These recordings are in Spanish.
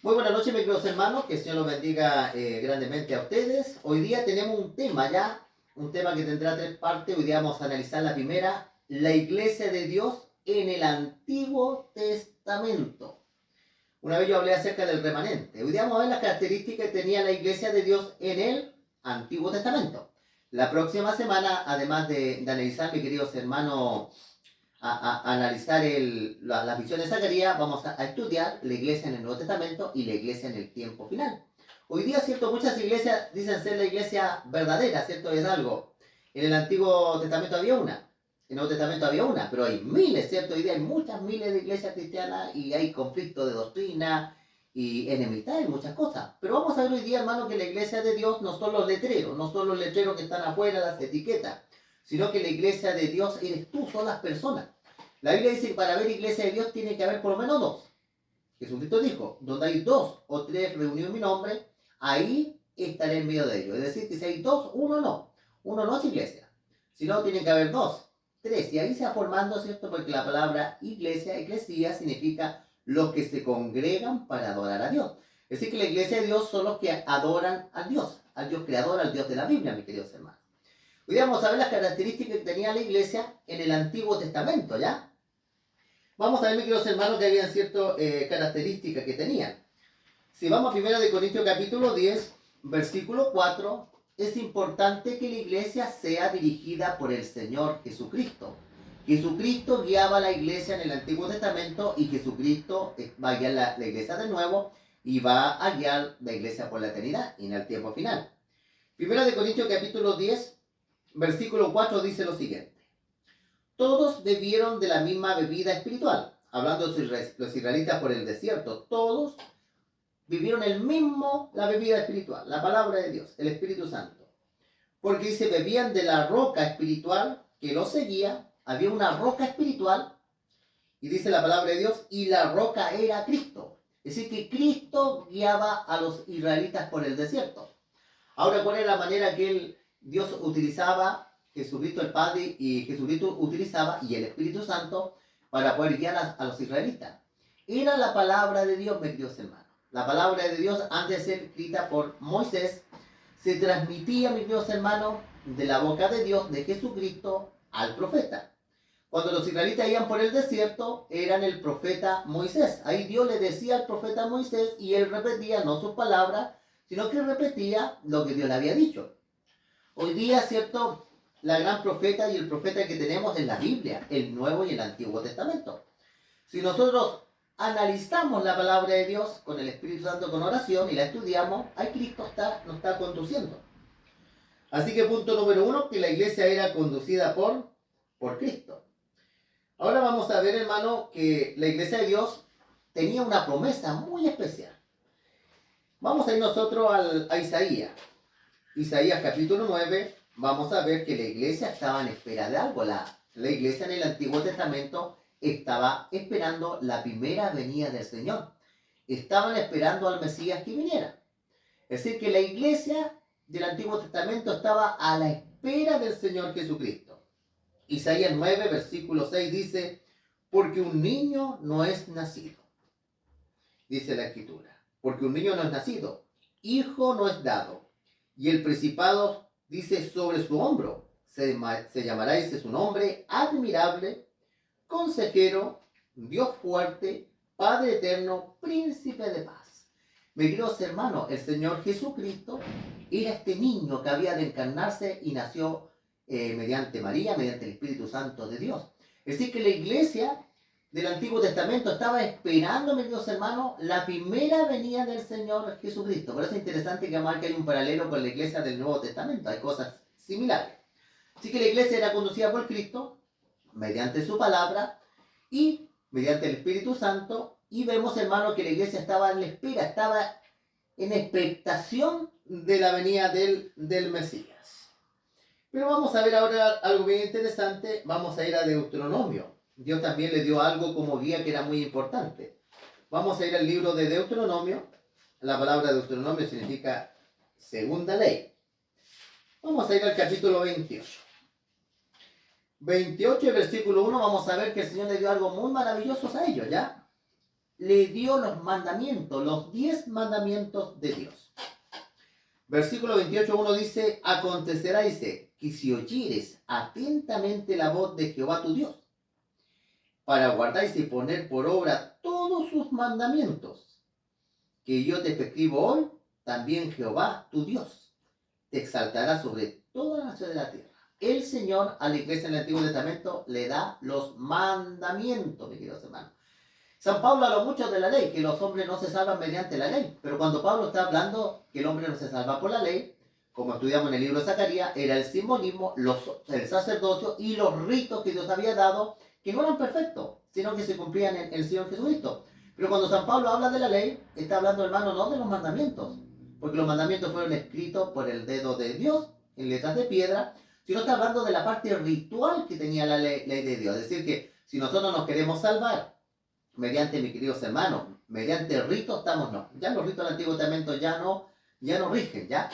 Muy buenas noches, mis queridos hermanos, que el Señor los bendiga grandemente a ustedes. Hoy día tenemos un tema ya, un tema que tendrá tres partes. Hoy día vamos a analizar la primera, la iglesia de Dios en el Antiguo Testamento. Una vez yo hablé acerca del remanente. Hoy día vamos a ver las características que tenía la iglesia de Dios en el Antiguo Testamento. La próxima semana, además de analizar, mis queridos hermanos, a analizar la visión de Zacarías, vamos a estudiar la iglesia en el Nuevo Testamento y la iglesia en el tiempo final. Hoy día, ¿cierto? Muchas iglesias dicen ser la iglesia verdadera, ¿cierto? Es algo. En el Antiguo Testamento había una, en el Nuevo Testamento había una, pero hay miles, ¿cierto? Hoy día hay muchas miles de iglesias cristianas y hay conflicto de doctrina y enemistad y muchas cosas. Pero vamos a ver hoy día, hermano, que la iglesia de Dios no son los letreros, no son los letreros que están afuera, las etiquetas, sino que la iglesia de Dios eres tú, son las personas. La Biblia dice que para ver iglesia de Dios tiene que haber por lo menos dos. Jesucristo dijo, donde hay dos o tres reunidos en mi nombre, ahí estaré en medio de ellos. Es decir, que si hay dos, uno no. Uno no es iglesia. Si no, tiene que haber dos, tres. Y ahí se va formando, ¿cierto? Porque la palabra iglesia, eclesía, significa los que se congregan para adorar a Dios. Es decir, que la iglesia de Dios son los que adoran al Dios creador, al Dios de la Biblia, mis queridos hermanos. Hoy vamos a ver las características que tenía la iglesia en el Antiguo Testamento, ¿ya? Vamos a ver, mis queridos hermanos, que habían ciertas características que tenían. Si vamos a 1 Corintios capítulo 10, versículo 4, es importante que la iglesia sea dirigida por el Señor Jesucristo. Jesucristo guiaba a la iglesia en el Antiguo Testamento y Jesucristo va a guiar la iglesia de nuevo y va a guiar la iglesia por la eternidad y en el tiempo final. 1 Corintios capítulo 10, versículo 4 dice lo siguiente. Todos bebieron de la misma bebida espiritual, hablando de los israelitas por el desierto. Todos vivieron la bebida espiritual, la palabra de Dios, el Espíritu Santo. Porque dice, bebían de la roca espiritual que los seguía. Había una roca espiritual, y dice la palabra de Dios, y la roca era Cristo. Es decir, que Cristo guiaba a los israelitas por el desierto. Ahora, ¿cuál es la manera que Dios utilizaba? Jesucristo el Padre y Jesucristo utilizaba, y el Espíritu Santo, para poder guiar a los israelitas. Era la palabra de Dios, mis queridos hermanos. La palabra de Dios, antes de ser escrita por Moisés, se transmitía, mis queridos hermanos, de la boca de Dios, de Jesucristo, al profeta. Cuando los israelitas iban por el desierto, eran el profeta Moisés. Ahí Dios le decía al profeta Moisés, y él repetía no sus palabras, sino que repetía lo que Dios le había dicho. Hoy día, ¿cierto? La gran profeta y el profeta que tenemos es la Biblia, el Nuevo y el Antiguo Testamento. Si nosotros analizamos la palabra de Dios con el Espíritu Santo, con oración, y la estudiamos, ahí Cristo nos está conduciendo. Así que punto número 1, que la iglesia era conducida por Cristo. Ahora vamos a ver, hermano, que la iglesia de Dios tenía una promesa muy especial. Vamos a ir nosotros a Isaías. Isaías capítulo 9, vamos a ver que la iglesia estaba en espera de algo. La iglesia en el Antiguo Testamento estaba esperando la primera venida del Señor. Estaban esperando al Mesías que viniera. Es decir, que la iglesia del Antiguo Testamento estaba a la espera del Señor Jesucristo. Isaías 9, versículo 6 dice, porque un niño no es nacido. Dice la Escritura. Porque un niño no es nacido, hijo no es dado, y el principado, dice, sobre su hombro. Se llamará, dice, su nombre, admirable, consejero, Dios fuerte, Padre eterno, príncipe de paz. Mis queridos hermanos, el Señor Jesucristo era este niño que había de encarnarse y nació mediante María, mediante el Espíritu Santo de Dios. Es decir, que la iglesia del Antiguo Testamento estaba esperando, mis queridos hermanos, la primera venida del Señor Jesucristo. Por eso es interesante que marque hay un paralelo con la iglesia del Nuevo Testamento. Hay cosas similares. Así que la iglesia era conducida por Cristo mediante su palabra y mediante el Espíritu Santo. Y vemos, hermano, que la iglesia estaba en la espera, estaba en expectación de la venida del Mesías. Pero vamos a ver ahora algo bien interesante. Vamos a ir a Deuteronomio. Dios también le dio algo como guía que era muy importante. Vamos a ir al libro de Deuteronomio. La palabra Deuteronomio significa segunda ley. Vamos a ir al capítulo 28. 28, versículo 1, vamos a ver que el Señor le dio algo muy maravilloso a ellos, ¿ya? le dio los mandamientos, los 10 mandamientos de Dios. Versículo 28:1 dice, acontecerá, dice, que si oyeres atentamente la voz de Jehová tu Dios, para guardar y poner por obra todos sus mandamientos, que yo te prescribo hoy, también Jehová tu Dios te exaltará sobre toda la nación de la tierra. El Señor a la iglesia en el Antiguo Testamento le da los mandamientos, mis queridos hermanos. San Pablo habló mucho de la ley, que los hombres no se salvan mediante la ley. Pero cuando Pablo está hablando que el hombre no se salva por la ley, como estudiamos en el libro de Zacarías, era el simbolismo, el sacerdocio y los ritos que Dios había dado, que no eran perfectos, sino que se cumplían en el Señor Jesucristo. Pero cuando San Pablo habla de la ley, está hablando, hermano, no de los mandamientos, porque los mandamientos fueron escritos por el dedo de Dios en letras de piedra, sino está hablando de la parte ritual que tenía la ley de Dios. Es decir, que si nosotros nos queremos salvar mediante, mis queridos hermanos, mediante ritos, estamos no. Ya los ritos del Antiguo Testamento ya no rigen, ¿ya?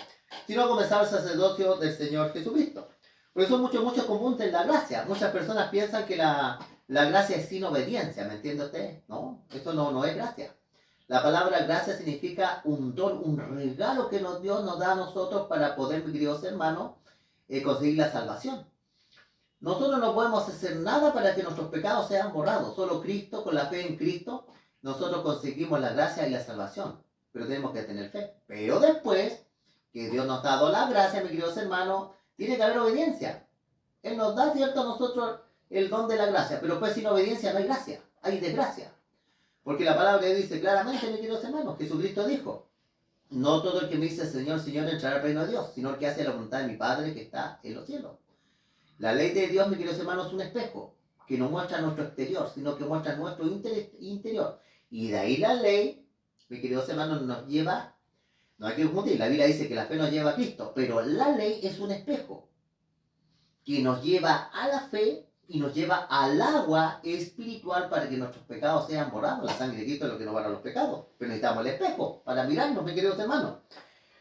Sino comenzar el sacerdocio del Señor Jesucristo. Por eso muchos confunden la gracia. Muchas personas piensan que la gracia es sin obediencia, ¿me entiende usted? No, eso no es gracia. La palabra gracia significa un don, un regalo que Dios nos da a nosotros para poder, mis queridos hermanos, conseguir la salvación. Nosotros no podemos hacer nada para que nuestros pecados sean borrados. Solo Cristo, con la fe en Cristo, nosotros conseguimos la gracia y la salvación. Pero tenemos que tener fe. Pero después que Dios nos ha dado la gracia, mis queridos hermanos, tiene que haber obediencia. Él nos da, cierto, a nosotros el don de la gracia. Pero pues sin obediencia no hay gracia, hay desgracia. Porque la palabra dice claramente, mis queridos hermanos, Jesucristo dijo, no todo el que me dice Señor, Señor entrará al reino de Dios, sino el que hace la voluntad de mi Padre que está en los cielos. La ley de Dios, mis queridos hermanos, es un espejo que no muestra nuestro exterior, sino que muestra nuestro interior. Y de ahí la ley, mis queridos hermanos, nos lleva, no hay que confundir, la Biblia dice que la fe nos lleva a Cristo, pero la ley es un espejo que nos lleva a la fe y nos lleva al agua espiritual para que nuestros pecados sean borrados. La sangre de Cristo es lo que nos borra los pecados, pero necesitamos el espejo para mirarnos, mis queridos hermanos.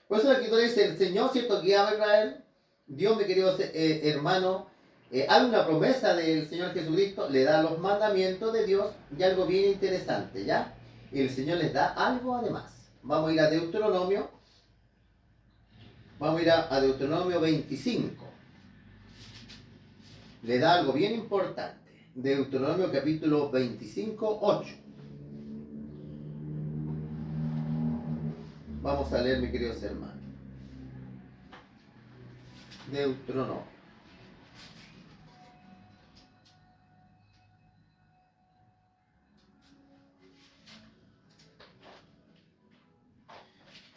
Por eso el escritor dice, el Señor, cierto, guiaba a Israel. Dios, mis queridos hermanos, hay una promesa del Señor Jesucristo, le da los mandamientos de Dios y algo bien interesante, ¿ya? El Señor les da algo además. Vamos a ir a Deuteronomio. Vamos a ir a Deuteronomio 25. Le da algo bien importante. Deuteronomio capítulo 25, 8. Vamos a leer, mis queridos hermanos. Deuteronomio.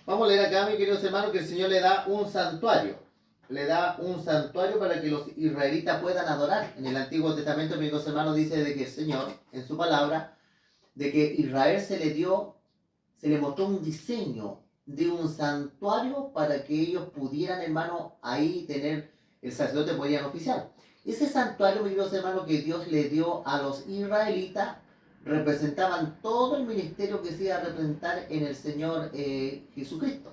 Vamos a leer acá, mis queridos hermanos, que el Señor le da un santuario. Le da un santuario para que los israelitas puedan adorar. En el Antiguo Testamento, mis queridos hermanos, dice de que el Señor, en su palabra, de que Israel se le mostró un diseño de un santuario para que ellos pudieran, hermano, ahí tener, el sacerdote podían oficiar. Ese santuario, mis queridos hermanos, que Dios le dio a los israelitas, representaban todo el ministerio que se iba a representar en el Señor Jesucristo.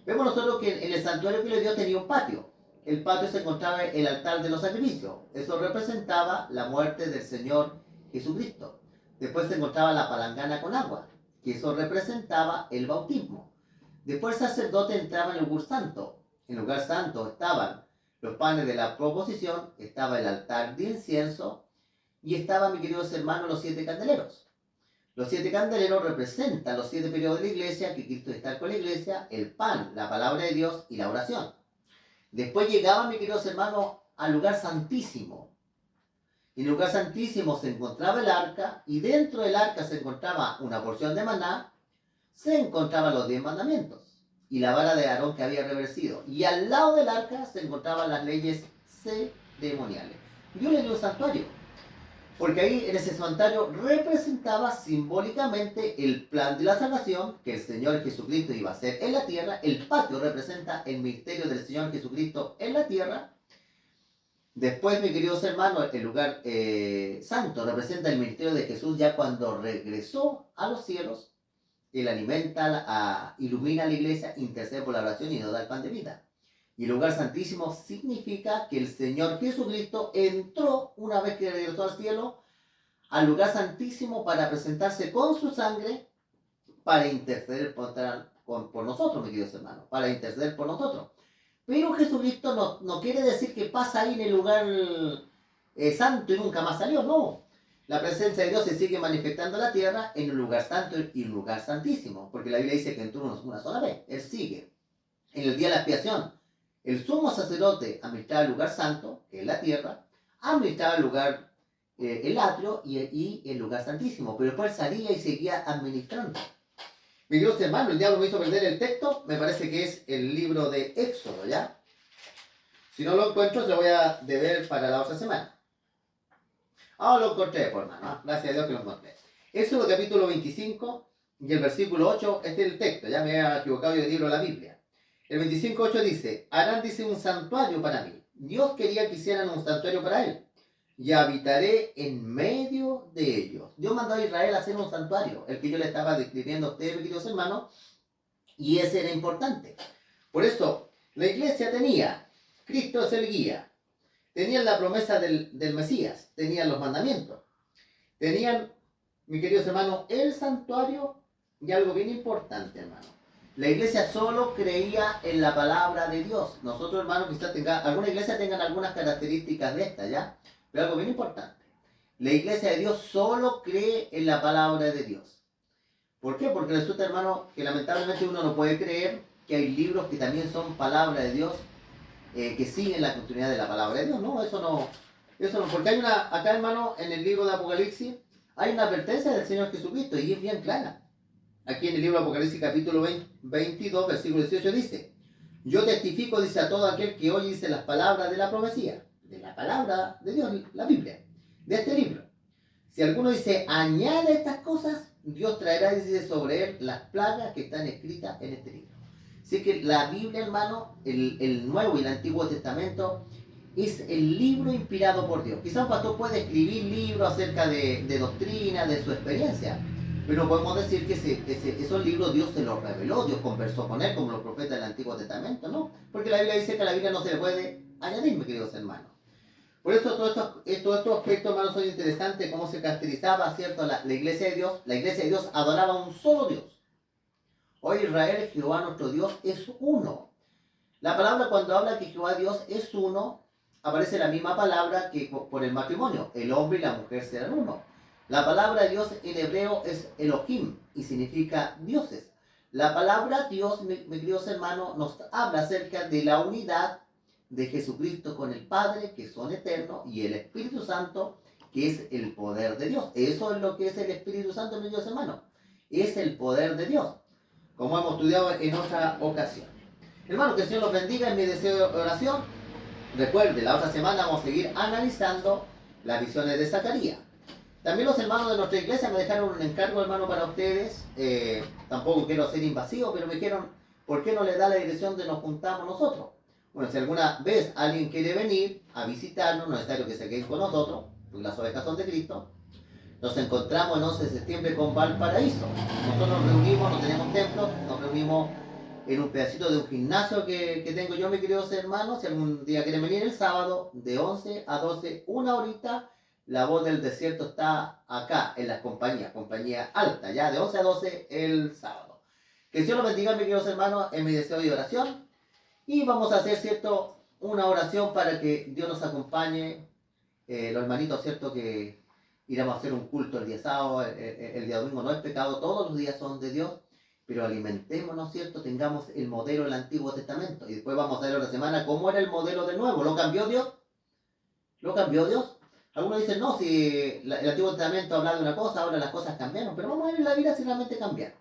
Vemos nosotros que en el santuario que le dio tenía un patio. El patio se encontraba el altar de los sacrificios. Eso representaba la muerte del Señor Jesucristo. Después se encontraba la palangana con agua, que eso representaba el bautismo. Después el sacerdote entraba en el lugar santo. En el lugar santo estaban los panes de la proposición, estaba el altar de incienso y estaban, mis queridos hermanos, los 7 candeleros. Los 7 candeleros representan los 7 periodos de la iglesia, que Cristo está con la iglesia, el pan, la palabra de Dios y la oración. Después llegaban, mis queridos hermanos, al lugar santísimo. En el lugar santísimo se encontraba el arca y dentro del arca se encontraba una porción de maná, se encontraban los 10 mandamientos y la vara de Aarón que había reversido. Y al lado del arca se encontraban las leyes ceremoniales. Dios le dio un santuario, porque ahí en ese santuario representaba simbólicamente el plan de la salvación que el Señor Jesucristo iba a hacer en la tierra. El patio representa el misterio del Señor Jesucristo en la tierra. Después, mis queridos hermanos, el lugar santo representa el ministerio de Jesús ya cuando regresó a los cielos. Él alimenta, ilumina a la iglesia, intercede por la oración y nos da el pan de vida. Y el lugar santísimo significa que el Señor Jesucristo entró una vez que regresó al cielo al lugar santísimo para presentarse con su sangre para interceder por nosotros, mis queridos hermanos, para interceder por nosotros. Pero Jesucristo no quiere decir que pasa ahí en el lugar santo y nunca más salió, no. La presencia de Dios se sigue manifestando en la tierra en un lugar santo y un lugar santísimo, porque la Biblia dice que entró una sola vez, Él sigue. En el día de la expiación, el sumo sacerdote administraba el lugar santo, que es la tierra, administraba el lugar, el atrio y el lugar santísimo, pero después salía y seguía administrando. Mi queridos hermanos, el diablo me hizo perder el texto, me parece que es el libro de Éxodo, ¿ya? Si no lo encuentro, se lo voy a deber para la otra semana. Lo encontré, por hermano, gracias a Dios que lo encontré. Éxodo capítulo 25 y el versículo 8, este es el texto, ya me había equivocado yo del libro de la Biblia. El 25:8 dice, harán, dice, un santuario para mí. Dios quería que hicieran un santuario para Él. Y habitaré en medio de ellos. Dios mandó a Israel a hacer un santuario, el que yo le estaba describiendo a ustedes, mis queridos hermanos, y ese era importante. Por eso, la iglesia tenía, Cristo es el guía, tenían la promesa del Mesías, tenían los mandamientos, tenían, mis queridos hermanos, el santuario y algo bien importante, hermano. La iglesia solo creía en la palabra de Dios. Nosotros, hermanos, quizás alguna iglesia tengan algunas características de esta, ¿ya? Pero algo bien importante. La iglesia de Dios solo cree en la palabra de Dios. ¿Por qué? Porque resulta, hermano, que lamentablemente uno no puede creer que hay libros que también son palabra de Dios, que siguen la continuidad de la palabra de Dios. No, eso no. Porque hay acá, hermano, en el libro de Apocalipsis, hay una advertencia del Señor Jesucristo y es bien clara. Aquí en el libro de Apocalipsis capítulo 22, versículo 18 dice, yo testifico, dice, a todo aquel que oye, dice, las palabras de la profecía, de la palabra de Dios, la Biblia, de este libro. Si alguno dice, añade estas cosas, Dios traerá, dice, sobre él las plagas que están escritas en este libro. Así que la Biblia, hermano, el Nuevo y el Antiguo Testamento, es el libro inspirado por Dios. Quizá un pastor puede escribir libros acerca de doctrina, de su experiencia, pero no podemos decir que esos libros Dios se los reveló, Dios conversó con él, como los profetas del Antiguo Testamento, ¿no? Porque la Biblia dice que a la Biblia no se le puede añadir, mis queridos hermanos. Por eso todos estos aspectos, hermanos, son interesantes, cómo se caracterizaba, ¿cierto? La iglesia de Dios. La iglesia de Dios adoraba a un solo Dios. Hoy Israel, Jehová nuestro Dios, es uno. La palabra cuando habla que Jehová Dios es uno, aparece la misma palabra que por el matrimonio. El hombre y la mujer serán uno. La palabra Dios en hebreo es Elohim y significa dioses. La palabra Dios, mis queridos hermanos, nos habla acerca de la unidad de Jesucristo con el Padre, que son eternos, y el Espíritu Santo, que es el poder de Dios. Eso es lo que es el Espíritu Santo, mis queridos hermanos. Es el poder de Dios, como hemos estudiado en otra ocasión. Hermanos, que el Señor los bendiga en mi deseo de oración. Recuerde, la otra semana vamos a seguir analizando las visiones de Zacarías. También los hermanos de nuestra iglesia me dejaron un encargo, hermano, para ustedes. Tampoco quiero ser invasivo, pero me dijeron, ¿por qué no le da la dirección de nos juntamos nosotros? Bueno, si alguna vez alguien quiere venir a visitarnos, no es necesario que se queden con nosotros, porque las ovejas son de Cristo. Nos encontramos el 11 de septiembre con Valparaíso. Nosotros nos reunimos, no tenemos templo, nos reunimos en un pedacito de un gimnasio que tengo yo, mis queridos hermanos. Si algún día quieren venir el sábado, de 11 a 12, una horita, la voz del desierto está acá, en las compañía alta, ya, de 11 a 12 el sábado. Que el Señor los bendiga, mis queridos hermanos, en mi deseo de oración. Y vamos a hacer, ¿cierto?, una oración para que Dios nos acompañe. Los hermanitos, ¿cierto?, que iremos a hacer un culto el día sábado, el día domingo no es pecado, todos los días son de Dios, pero alimentémonos, ¿cierto?, tengamos el modelo del Antiguo Testamento. Y después vamos a ver la semana cómo era el modelo del Nuevo. ¿Lo cambió Dios? ¿Lo cambió Dios? Algunos dicen, no, si el Antiguo Testamento habla de una cosa, ahora las cosas cambiaron, pero vamos a ver en la vida si realmente cambiaron.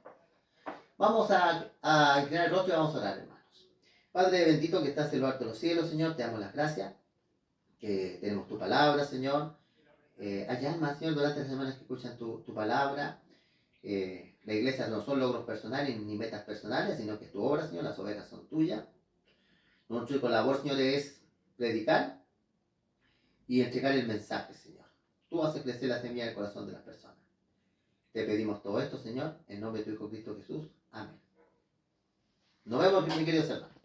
Vamos a inclinar el rostro y vamos a orar, hermanos. Padre bendito que estás en lo alto de los cielos, Señor, te damos las gracias, que tenemos tu palabra, Señor. Hay almas, Señor, durante las semanas que escuchan tu palabra. La iglesia no son logros personales ni metas personales, sino que es tu obra, Señor, las ovejas son tuyas. Nuestra única labor, Señor, es predicar y entregar el mensaje, Señor. Tú haces crecer la semilla del corazón de las personas. Te pedimos todo esto, Señor, en nombre de tu Hijo Cristo Jesús. Amén. Nos vemos, mis queridos hermanos.